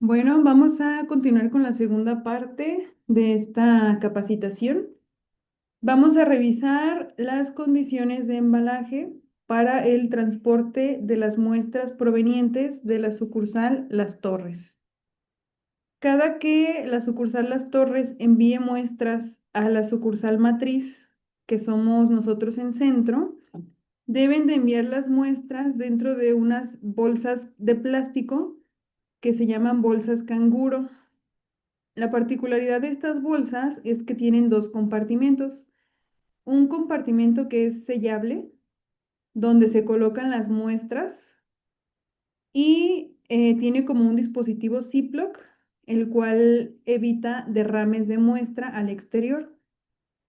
Bueno, vamos a continuar con la segunda parte de esta capacitación. Vamos a revisar las condiciones de embalaje para el transporte de las muestras provenientes de la sucursal Las Torres. Cada que la sucursal Las Torres envíe muestras a la sucursal matriz, que somos nosotros en centro, deben de enviar las muestras dentro de unas bolsas de plástico que se llaman bolsas canguro. La particularidad de estas bolsas es que tienen dos compartimentos. Un compartimento que es sellable, donde se colocan las muestras y tiene como un dispositivo Ziploc, el cual evita derrames de muestra al exterior.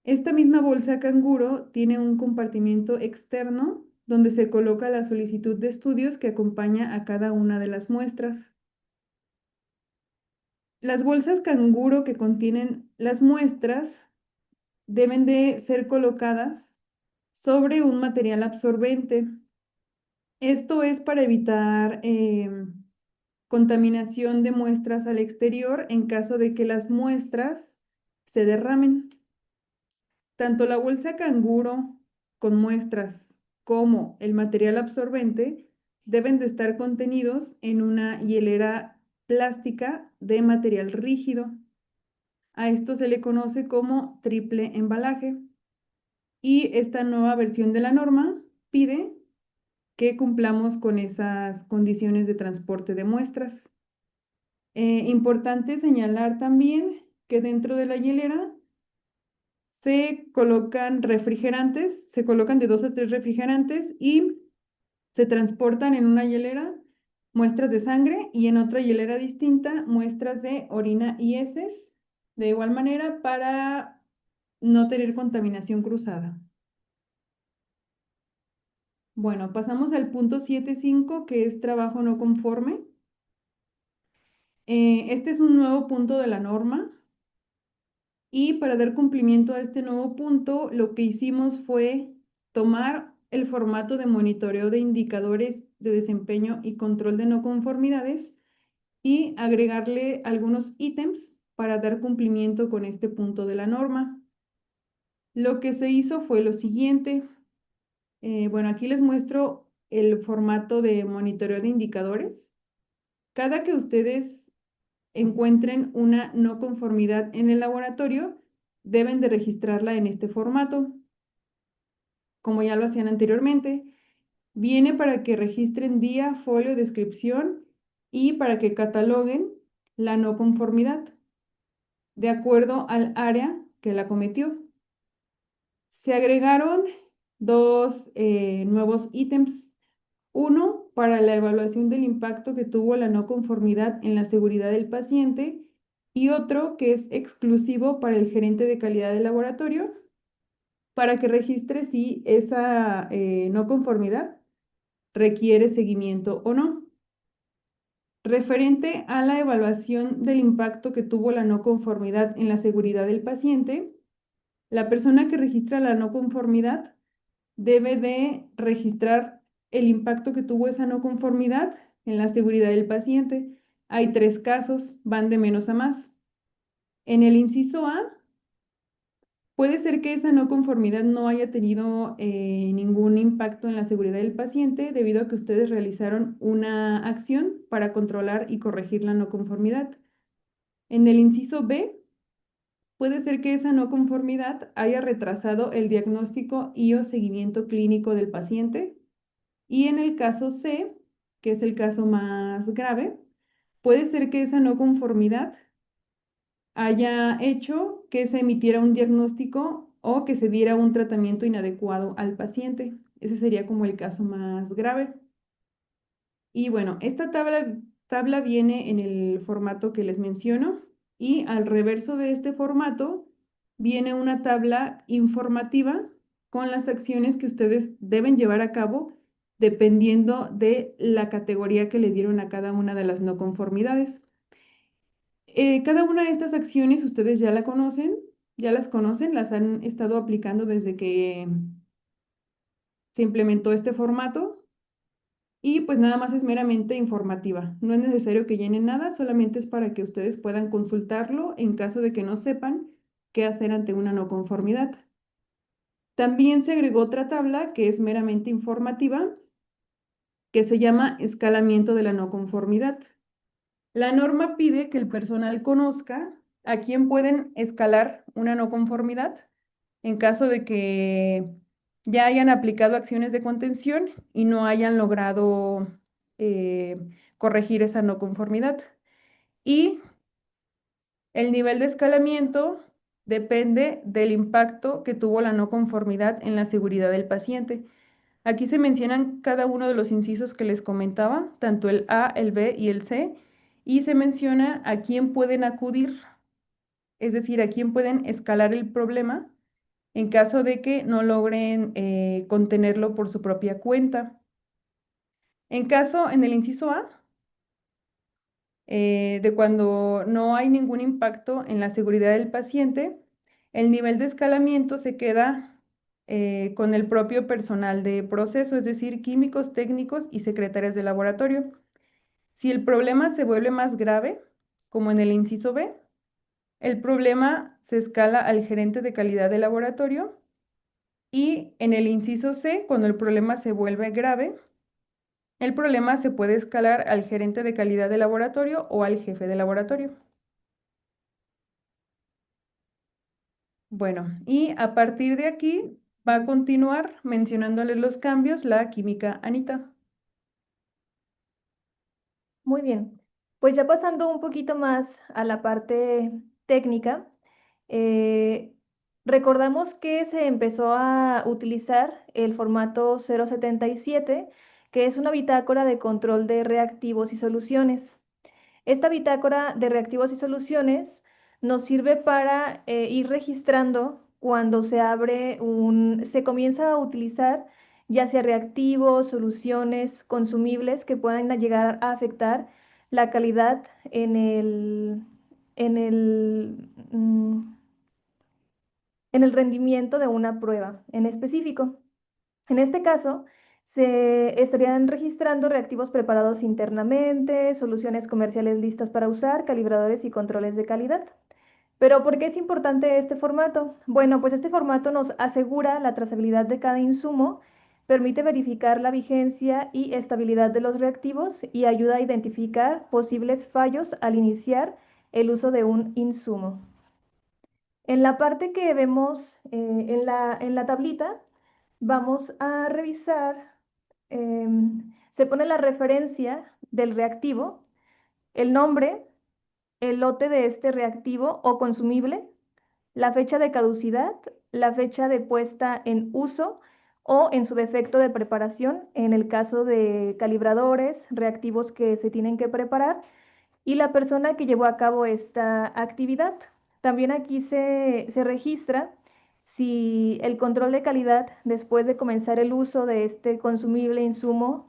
Esta misma bolsa canguro tiene un compartimento externo donde se coloca la solicitud de estudios que acompaña a cada una de las muestras. Las bolsas canguro que contienen las muestras deben de ser colocadas sobre un material absorbente. Esto es para evitar contaminación de muestras al exterior en caso de que las muestras se derramen. Tanto la bolsa canguro con muestras como el material absorbente deben de estar contenidos en una hielera plástica de material rígido. A esto se le conoce como triple embalaje. Y esta nueva versión de la norma pide que cumplamos con esas condiciones de transporte de muestras. Importante señalar también que dentro de la hielera se colocan refrigerantes, se colocan de 2 a 3 refrigerantes y se transportan en una hielera muestras de sangre y en otra hielera distinta muestras de orina y heces, de igual manera para no tener contaminación cruzada. Bueno, pasamos al punto 7.5, que es trabajo no conforme. Este es un nuevo punto de la norma y para dar cumplimiento a este nuevo punto, lo que hicimos fue tomar el formato de monitoreo de indicadores de desempeño y control de no conformidades y agregarle algunos ítems para dar cumplimiento con este punto de la norma. Lo que se hizo fue lo siguiente. Bueno, aquí les muestro el formato de monitoreo de indicadores. Cada que ustedes encuentren una no conformidad en el laboratorio, deben de registrarla en este formato, como ya lo hacían anteriormente. Viene para que registren día, folio, descripción y para que cataloguen la no conformidad de acuerdo al área que la cometió. Se agregaron dos nuevos ítems. Uno, para la evaluación del impacto que tuvo la no conformidad en la seguridad del paciente y otro que es exclusivo para el gerente de calidad del laboratorio para que registre si esa no conformidad requiere seguimiento o no. Referente a la evaluación del impacto que tuvo la no conformidad en la seguridad del paciente, la persona que registra la no conformidad debe de registrar el impacto que tuvo esa no conformidad en la seguridad del paciente. Hay 3 casos, van de menos a más. En el inciso A, puede ser que esa no conformidad no haya tenido ningún impacto en la seguridad del paciente debido a que ustedes realizaron una acción para controlar y corregir la no conformidad. En el inciso B, puede ser que esa no conformidad haya retrasado el diagnóstico y o seguimiento clínico del paciente. Y en el caso C, que es el caso más grave, puede ser que esa no conformidad haya hecho que se emitiera un diagnóstico o que se diera un tratamiento inadecuado al paciente. Ese sería como el caso más grave. Y bueno, esta tabla viene en el formato que les menciono y al reverso de este formato viene una tabla informativa con las acciones que ustedes deben llevar a cabo dependiendo de la categoría que le dieron a cada una de las no conformidades. Cada una de estas acciones ustedes ya las conocen, las han estado aplicando desde que se implementó este formato. y pues nada más es meramente informativa. No es necesario que llenen nada, solamente es para que ustedes puedan consultarlo en caso de que no sepan qué hacer ante una no conformidad. También se agregó otra tabla que es meramente informativa, que se llama escalamiento de la no conformidad. La norma pide que el personal conozca a quién pueden escalar una no conformidad en caso de que ya hayan aplicado acciones de contención y no hayan logrado eh, corregir esa no conformidad. Y el nivel de escalamiento depende del impacto que tuvo la no conformidad en la seguridad del paciente. Aquí se mencionan cada uno de los incisos que les comentaba, tanto el A, el B y el C, y se menciona a quién pueden acudir, es decir, a quién pueden escalar el problema en caso de que no logren contenerlo por su propia cuenta. En el inciso A, de cuando no hay ningún impacto en la seguridad del paciente, el nivel de escalamiento se queda con el propio personal de proceso, es decir, químicos, técnicos y secretarias de laboratorio. Si el problema se vuelve más grave, como en el inciso B, el problema se escala al gerente de calidad de laboratorio y en el inciso C, cuando el problema se vuelve grave, el problema se puede escalar al gerente de calidad de laboratorio o al jefe de laboratorio. Bueno, y a partir de aquí va a continuar mencionándoles los cambios la química Anita. Muy bien, pues ya pasando un poquito más a la parte técnica, eh, recordamos que se empezó a utilizar el formato 077, que es una bitácora de control de reactivos y soluciones. Esta bitácora de reactivos y soluciones nos sirve para ir registrando cuando se comienza a utilizar ya sea reactivos, soluciones, consumibles que puedan llegar a afectar la calidad en el, mm, en el rendimiento de una prueba en específico. En este caso, se estarían registrando reactivos preparados internamente, soluciones comerciales listas para usar, calibradores y controles de calidad. Pero ¿por qué es importante este formato? Bueno, pues este formato nos asegura la trazabilidad de cada insumo, permite verificar la vigencia y estabilidad de los reactivos y ayuda a identificar posibles fallos al iniciar el uso de un insumo. En la parte que vemos en la tablita, vamos a revisar, se pone la referencia del reactivo, el nombre, el lote de este reactivo o consumible, la fecha de caducidad, la fecha de puesta en uso o en su defecto de preparación, en el caso de calibradores, reactivos que se tienen que preparar, y la persona que llevó a cabo esta actividad. También aquí se registra si el control de calidad después de comenzar el uso de este consumible, insumo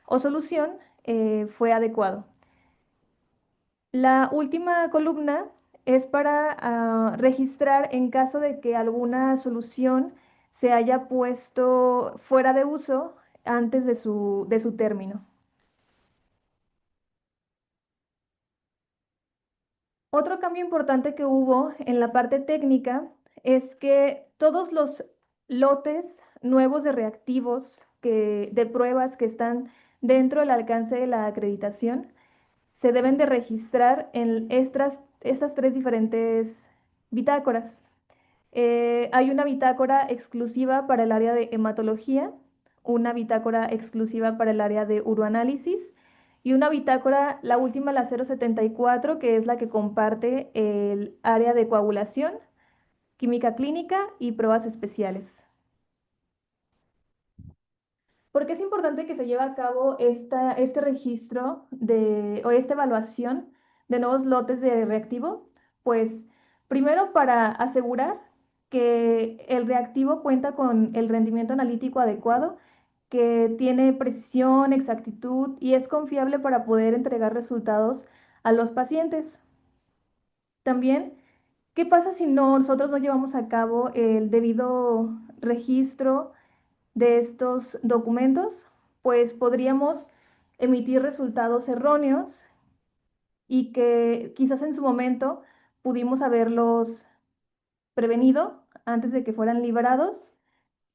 o solución fue adecuado. La última columna es para registrar en caso de que alguna solución se haya puesto fuera de uso antes de su término. Otro cambio importante que hubo en la parte técnica es que todos los lotes nuevos de reactivos de pruebas que están dentro del alcance de la acreditación se deben de registrar en estas tres diferentes bitácoras. Hay una bitácora exclusiva para el área de hematología, una bitácora exclusiva para el área de uroanálisis y una bitácora, la última, la 074, que es la que comparte el área de coagulación, química clínica y pruebas especiales. ¿Por qué es importante que se lleve a cabo este registro o esta evaluación de nuevos lotes de reactivo? Pues primero para asegurar que el reactivo cuenta con el rendimiento analítico adecuado, que tiene precisión, exactitud y es confiable para poder entregar resultados a los pacientes. También, ¿qué pasa si nosotros no llevamos a cabo el debido registro de estos documentos? pues podríamos emitir resultados erróneos y que quizás en su momento pudimos haberlos prevenido antes de que fueran liberados,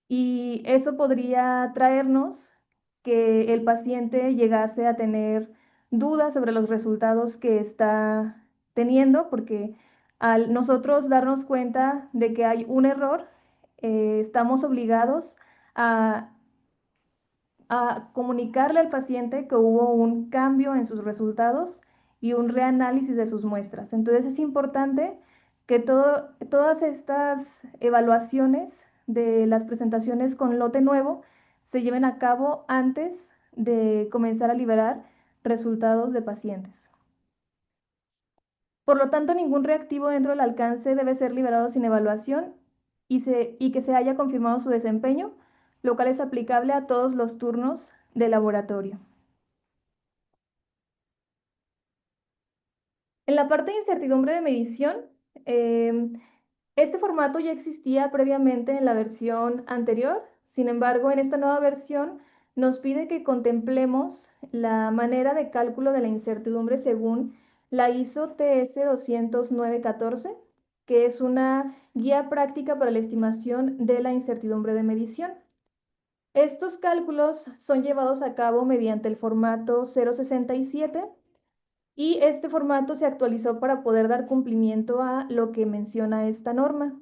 y eso podría traernos que el paciente llegase a tener dudas sobre los resultados que está teniendo, porque al nosotros darnos cuenta de que hay un error, estamos obligados a comunicarle al paciente que hubo un cambio en sus resultados y un reanálisis de sus muestras. Entonces es importante que todas estas evaluaciones de las presentaciones con lote nuevo se lleven a cabo antes de comenzar a liberar resultados de pacientes. Por lo tanto, ningún reactivo dentro del alcance debe ser liberado sin evaluación y que se haya confirmado su desempeño, lo cual es aplicable a todos los turnos de laboratorio. En la parte de incertidumbre de medición, este formato ya existía previamente en la versión anterior. Sin embargo, en esta nueva versión nos pide que contemplemos la manera de cálculo de la incertidumbre según la ISO TS 20914, que es una guía práctica para la estimación de la incertidumbre de medición. Estos cálculos son llevados a cabo mediante el formato 067, y este formato se actualizó para poder dar cumplimiento a lo que menciona esta norma.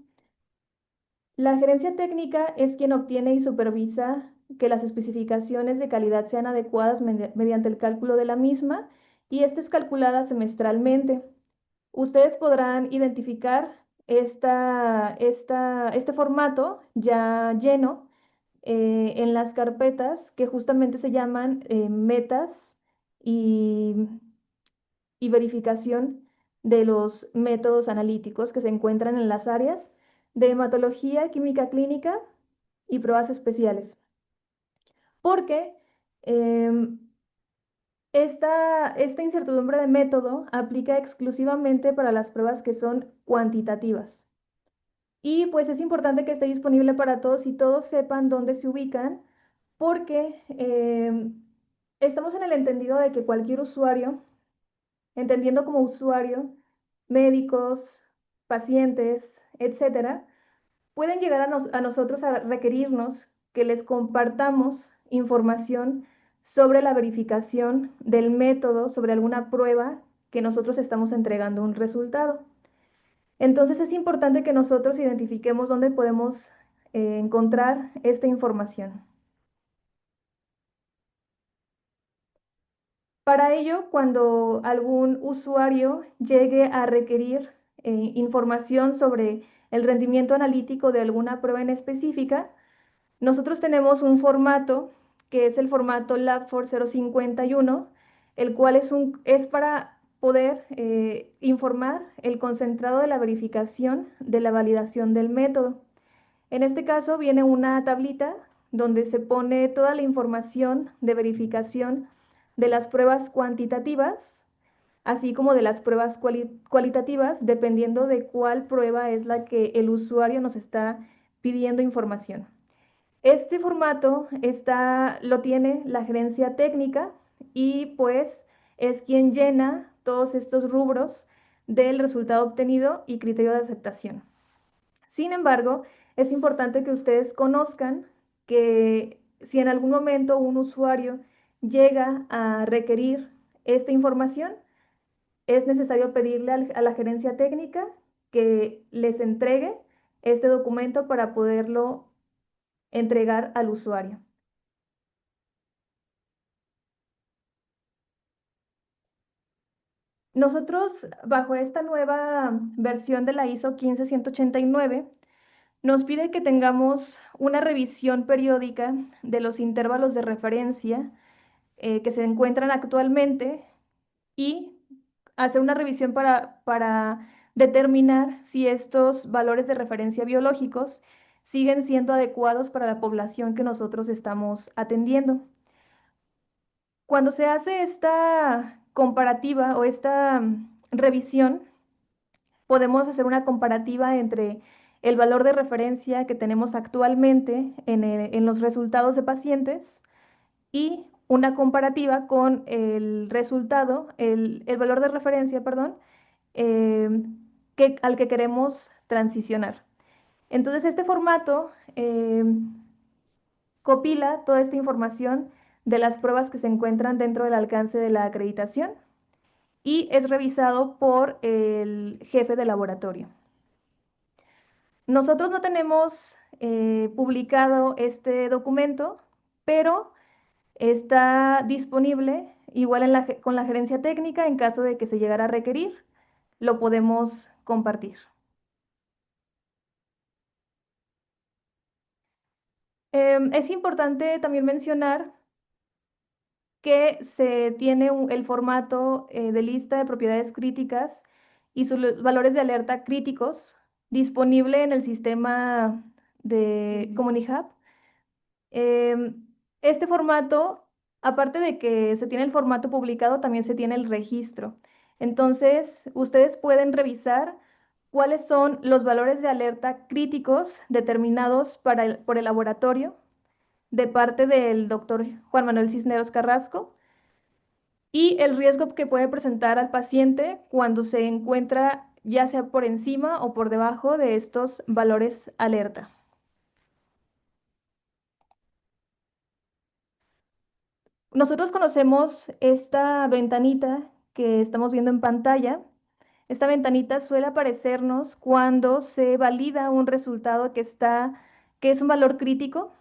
La gerencia técnica es quien obtiene y supervisa que las especificaciones de calidad sean adecuadas mediante el cálculo de la misma, y esta es calculada semestralmente. Ustedes podrán identificar este formato ya lleno en las carpetas que justamente se llaman metas y verificación de los métodos analíticos que se encuentran en las áreas de hematología, química clínica y pruebas especiales. Porque esta incertidumbre de método aplica exclusivamente para las pruebas que son cuantitativas. Y pues es importante que esté disponible para todos y todos sepan dónde se ubican, porque estamos en el entendido de que cualquier usuario, entendiendo como usuario, médicos, pacientes, etcétera, pueden llegar a nosotros a requerirnos que les compartamos información sobre la verificación del método, sobre alguna prueba que nosotros estamos entregando un resultado. Entonces es importante que nosotros identifiquemos dónde podemos encontrar esta información. Para ello, cuando algún usuario llegue a requerir información sobre el rendimiento analítico de alguna prueba en específica, nosotros tenemos un formato que es el formato LabFor 051, el cual es para poder informar el concentrado de la verificación de la validación del método. En este caso viene una tablita donde se pone toda la información de verificación de las pruebas cuantitativas, así como de las pruebas cualitativas, dependiendo de cuál prueba es la que el usuario nos está pidiendo información. Este formato lo tiene la gerencia técnica, y pues es quien llena todos estos rubros del resultado obtenido y criterio de aceptación. Sin embargo, es importante que ustedes conozcan que si en algún momento un usuario llega a requerir esta información, es necesario pedirle a la gerencia técnica que les entregue este documento para poderlo entregar al usuario. Nosotros, bajo esta nueva versión de la ISO 15189, nos pide que tengamos una revisión periódica de los intervalos de referencia que se encuentran actualmente, y hacer una revisión para determinar si estos valores de referencia biológicos siguen siendo adecuados para la población que nosotros estamos atendiendo. Cuando se hace esta comparativa o esta revisión, podemos hacer una comparativa entre el valor de referencia que tenemos actualmente en los resultados de pacientes y una comparativa con el resultado, el valor de referencia, perdón, eh, al que queremos transicionar. Entonces, este formato copila toda esta información de las pruebas que se encuentran dentro del alcance de la acreditación y es revisado por el jefe de laboratorio. Nosotros no tenemos publicado este documento, pero está disponible igual con la gerencia técnica en caso de que se llegara a requerir, lo podemos compartir. Es importante también mencionar que se tiene el formato de lista de propiedades críticas y sus valores de alerta críticos disponible en el sistema de Comunihub. Este formato, aparte de que se tiene el formato publicado, también se tiene el registro. Entonces, ustedes pueden revisar cuáles son los valores de alerta críticos determinados por el laboratorio de parte del doctor Juan Manuel Cisneros Carrasco y el riesgo que puede presentar al paciente cuando se encuentra ya sea por encima o por debajo de estos valores alerta. Nosotros conocemos esta ventanita que estamos viendo en pantalla. Esta ventanita suele aparecernos cuando se valida un resultado que es un valor crítico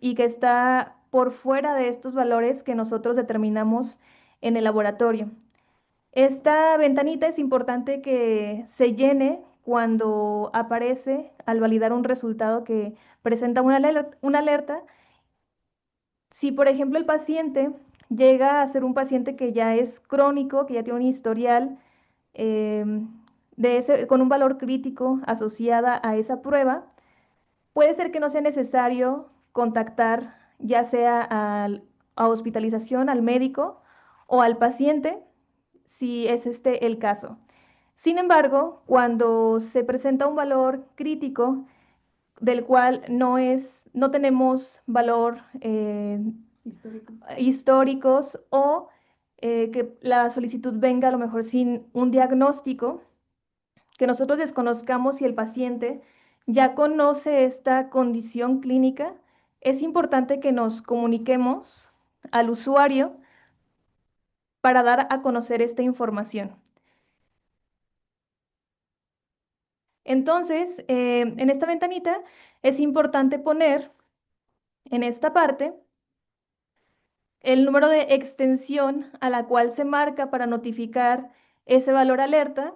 y que está por fuera de estos valores que nosotros determinamos en el laboratorio. Esta ventanita es importante que se llene cuando aparece al validar un resultado que presenta una alerta. Si, por ejemplo, el paciente llega a ser un paciente que ya es crónico, que ya tiene un historial con un valor crítico asociada a esa prueba, puede ser que no sea necesario contactar ya sea a hospitalización, al médico o al paciente, si es este el caso. Sin embargo, cuando se presenta un valor crítico del cual no tenemos valor históricos o que la solicitud venga a lo mejor sin un diagnóstico, que nosotros desconozcamos si el paciente ya conoce esta condición clínica, es importante que nos comuniquemos al usuario para dar a conocer esta información. Entonces, en esta ventanita es importante poner en esta parte el número de extensión a la cual se marca para notificar ese valor alerta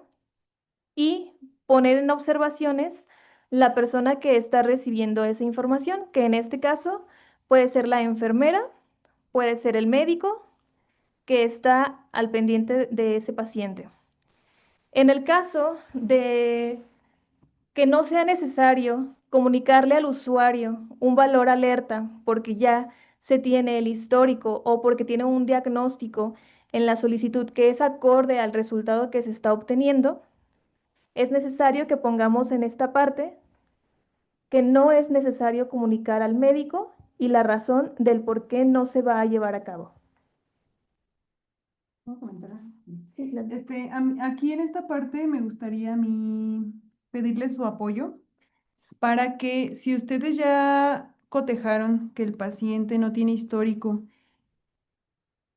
y poner en observaciones la persona que está recibiendo esa información, que en este caso puede ser la enfermera, puede ser el médico que está al pendiente de ese paciente. En el caso de que no sea necesario comunicarle al usuario un valor alerta porque ya se tiene el histórico o porque tiene un diagnóstico en la solicitud que es acorde al resultado que se está obteniendo, es necesario que pongamos en esta parte que no es necesario comunicar al médico y la razón del por qué no se va a llevar a cabo. ¿Puedo comentar? Sí, claro. Aquí en esta parte me gustaría a mí pedirles su apoyo para que si ustedes ya cotejaron que el paciente no tiene histórico,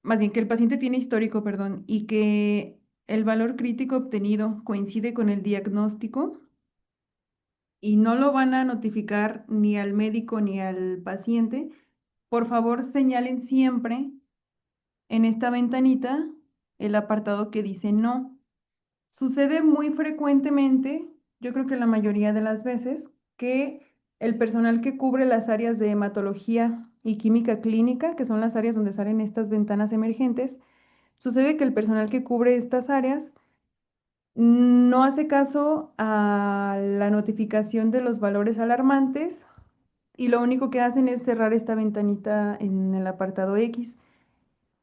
más bien que el paciente tiene histórico, perdón, y que el valor crítico obtenido coincide con el diagnóstico y no lo van a notificar ni al médico ni al paciente, por favor señalen siempre en esta ventanita el apartado que dice no. Sucede muy frecuentemente, yo creo que la mayoría de las veces, que el personal que cubre las áreas de hematología y química clínica, que son las áreas donde salen estas ventanas emergentes, sucede que el personal que cubre estas áreas no hace caso a la notificación de los valores alarmantes y lo único que hacen es cerrar esta ventanita en el apartado X,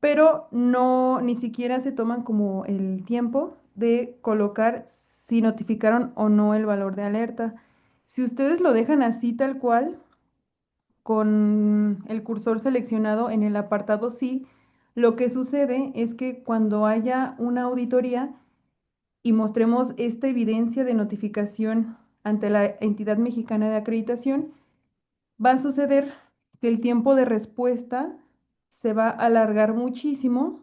pero no, ni siquiera se toman como el tiempo de colocar si notificaron o no el valor de alerta. Si ustedes lo dejan así tal cual, con el cursor seleccionado en el apartado sí, lo que sucede es que cuando haya una auditoría y mostremos esta evidencia de notificación ante la entidad mexicana de acreditación, va a suceder que el tiempo de respuesta se va a alargar muchísimo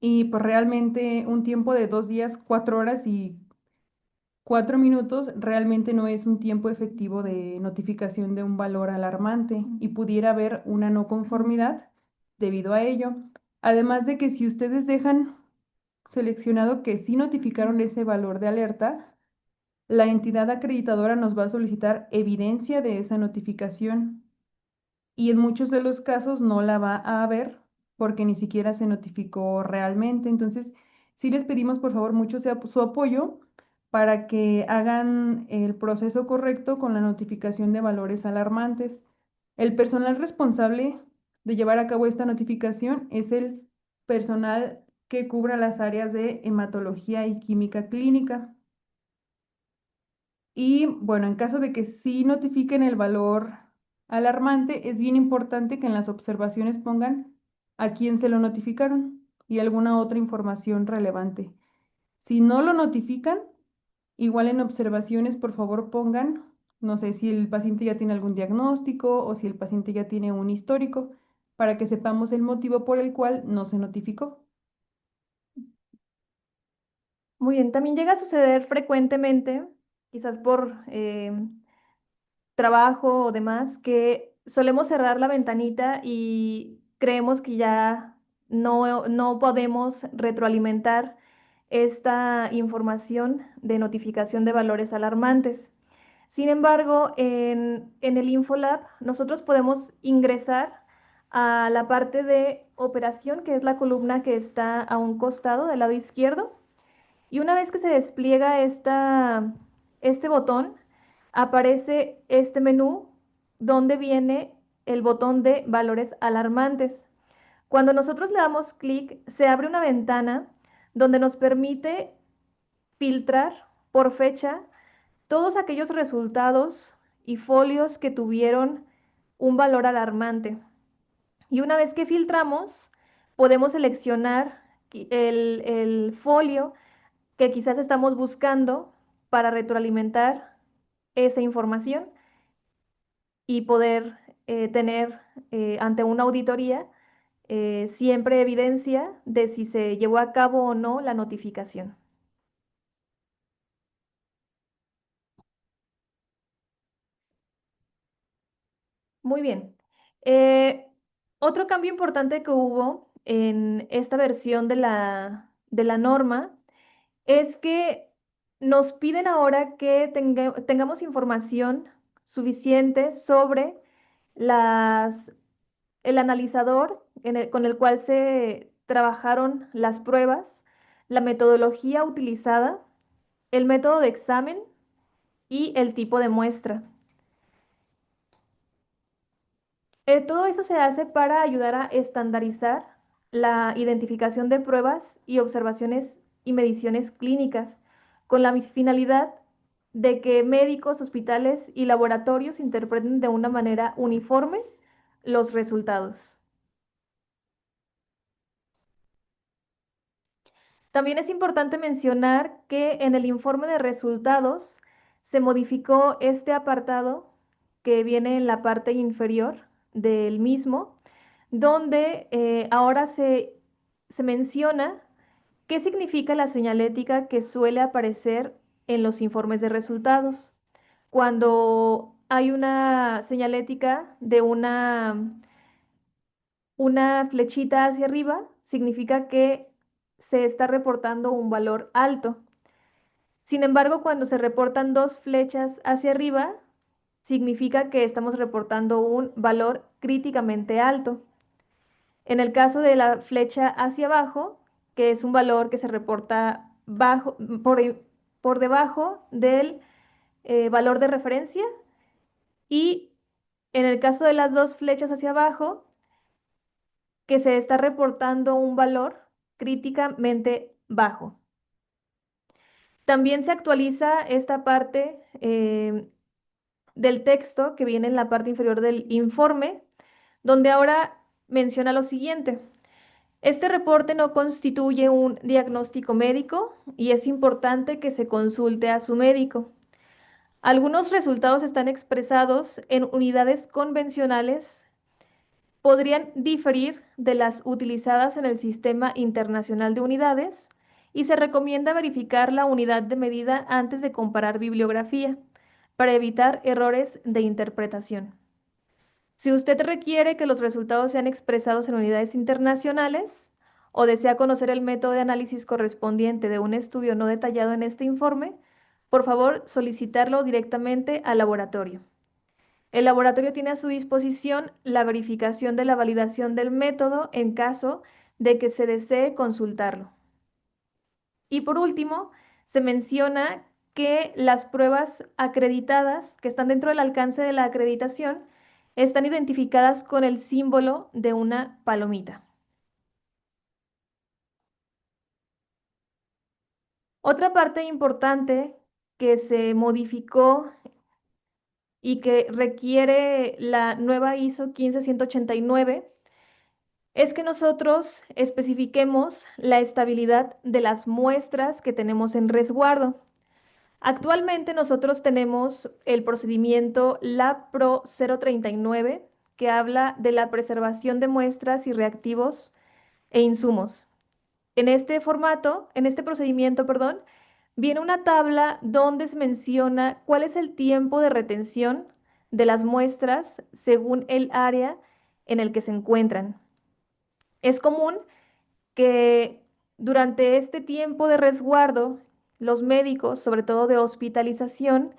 y pues realmente un tiempo de 2 días, 4 horas y 4 minutos realmente no es un tiempo efectivo de notificación de un valor alarmante y pudiera haber una no conformidad debido a ello. Además de que si ustedes dejan seleccionado que sí notificaron ese valor de alerta, la entidad acreditadora nos va a solicitar evidencia de esa notificación y en muchos de los casos no la va a haber porque ni siquiera se notificó realmente. Entonces, sí les pedimos por favor mucho su apoyo para que hagan el proceso correcto con la notificación de valores alarmantes. El personal responsable de llevar a cabo esta notificación es el personal que cubra las áreas de hematología y química clínica. Y bueno, en caso de que sí notifiquen el valor alarmante, es bien importante que en las observaciones pongan a quién se lo notificaron y alguna otra información relevante. Si no lo notifican, igual en observaciones, por favor pongan, no sé si el paciente ya tiene algún diagnóstico o si el paciente ya tiene un histórico, para que sepamos el motivo por el cual no se notificó. Muy bien, también llega a suceder frecuentemente, quizás por trabajo o demás, que solemos cerrar la ventanita y creemos que ya no podemos retroalimentar esta información de notificación de valores alarmantes. Sin embargo, en el Infolab nosotros podemos ingresar a la parte de operación, que es la columna que está a un costado del lado izquierdo, y una vez que se despliega este botón, aparece este menú donde viene el botón de valores alarmantes. Cuando nosotros le damos clic, se abre una ventana donde nos permite filtrar por fecha todos aquellos resultados y folios que tuvieron un valor alarmante. Y una vez que filtramos, podemos seleccionar el folio que quizás estamos buscando para retroalimentar esa información y poder tener ante una auditoría siempre evidencia de si se llevó a cabo o no la notificación. Muy bien. Eh, Otro cambio importante que hubo en esta versión de la norma es que nos piden ahora que tengamos información suficiente sobre las, el analizador con el cual se trabajaron las pruebas, la metodología utilizada, el método de examen y el tipo de muestra. Todo eso se hace para ayudar a estandarizar la identificación de pruebas y observaciones y mediciones clínicas, con la finalidad de que médicos, hospitales y laboratorios interpreten de una manera uniforme los resultados. También es importante mencionar que en el informe de resultados se modificó este apartado que viene en la parte inferior del mismo, donde ahora se menciona qué significa la señalética que suele aparecer en los informes de resultados. Cuando hay una señalética de una flechita hacia arriba, significa que se está reportando un valor alto. Sin embargo, cuando se reportan dos flechas hacia arriba, significa que estamos reportando un valor críticamente alto. En el caso de la flecha hacia abajo, que es un valor que se reporta por debajo del valor de referencia, y en el caso de las dos flechas hacia abajo, que se está reportando un valor críticamente bajo. También se actualiza esta parte del texto que viene en la parte inferior del informe, donde ahora menciona lo siguiente. Este reporte no constituye un diagnóstico médico y es importante que se consulte a su médico. Algunos resultados están expresados en unidades convencionales, podrían diferir de las utilizadas en el Sistema Internacional de Unidades y se recomienda verificar la unidad de medida antes de comparar bibliografía para evitar errores de interpretación. Si usted requiere que los resultados sean expresados en unidades internacionales o desea conocer el método de análisis correspondiente de un estudio no detallado en este informe, por favor solicitarlo directamente al laboratorio. El laboratorio tiene a su disposición la verificación de la validación del método en caso de que se desee consultarlo. Y por último, se menciona que las pruebas acreditadas que están dentro del alcance de la acreditación están identificadas con el símbolo de una palomita. Otra parte importante que se modificó y que requiere la nueva ISO 15189 es que nosotros especifiquemos la estabilidad de las muestras que tenemos en resguardo. Actualmente nosotros tenemos el procedimiento LabPro 039 que habla de la preservación de muestras y reactivos e insumos. En este formato, en este procedimiento, perdón, viene una tabla donde se menciona cuál es el tiempo de retención de las muestras según el área en el que se encuentran. Es común que durante este tiempo de resguardo, los médicos, sobre todo de hospitalización,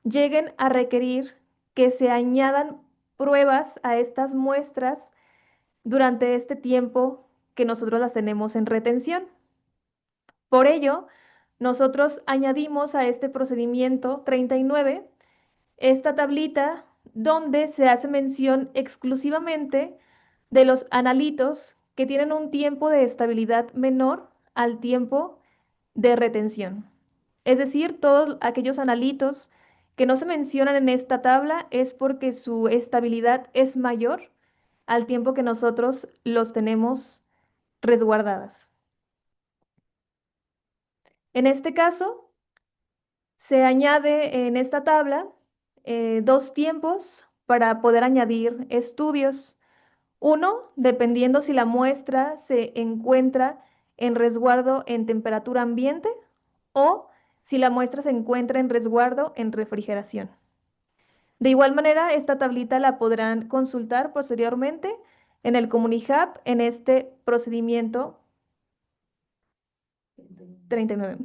lleguen a requerir que se añadan pruebas a estas muestras durante este tiempo que nosotros las tenemos en retención. Por ello, nosotros añadimos a este procedimiento 39 esta tablita donde se hace mención exclusivamente de los analitos que tienen un tiempo de estabilidad menor al tiempo de retención. Es decir, todos aquellos analitos que no se mencionan en esta tabla es porque su estabilidad es mayor al tiempo que nosotros los tenemos resguardadas. En este caso, se añade en esta tabla dos tiempos para poder añadir estudios. Uno, dependiendo si la muestra se encuentra en resguardo en temperatura ambiente o si la muestra se encuentra en resguardo en refrigeración. De igual manera, esta tablita la podrán consultar posteriormente en el Comunihub en este procedimiento 39.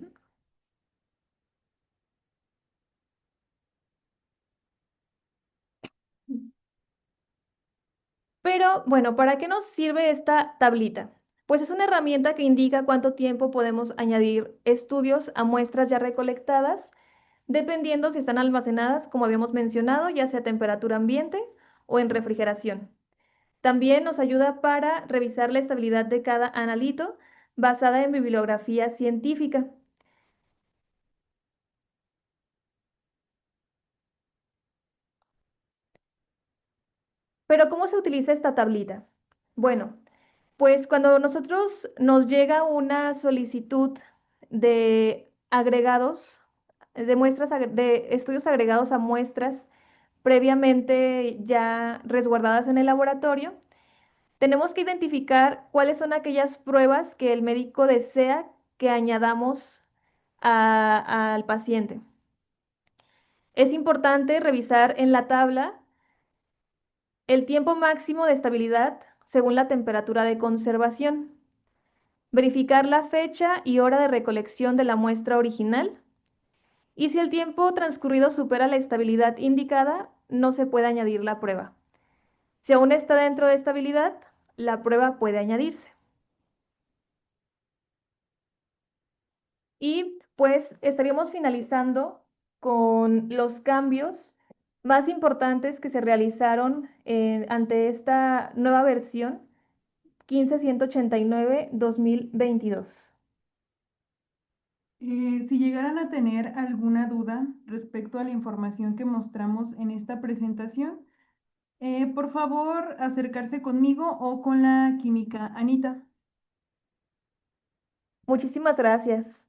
Pero bueno, ¿para qué nos sirve esta tablita? Pues es una herramienta que indica cuánto tiempo podemos añadir estudios a muestras ya recolectadas, dependiendo si están almacenadas, como habíamos mencionado, ya sea a temperatura ambiente o en refrigeración. También nos ayuda para revisar la estabilidad de cada analito basada en bibliografía científica. Pero ¿cómo se utiliza esta tablita? Bueno, pues cuando nosotros nos llega una solicitud de agregados, de muestras, de estudios agregados a muestras previamente ya resguardadas en el laboratorio, tenemos que identificar cuáles son aquellas pruebas que el médico desea que añadamos al paciente. Es importante revisar en la tabla el tiempo máximo de estabilidad según la temperatura de conservación, verificar la fecha y hora de recolección de la muestra original y si el tiempo transcurrido supera la estabilidad indicada, no se puede añadir la prueba. Si aún está dentro de estabilidad, la prueba puede añadirse. Y pues estaríamos finalizando con los cambios más importantes que se realizaron ante esta nueva versión 15189-2022. Si llegaran a tener alguna duda respecto a la información que mostramos en esta presentación, por favor acercarse conmigo o con la química Anita. Muchísimas gracias.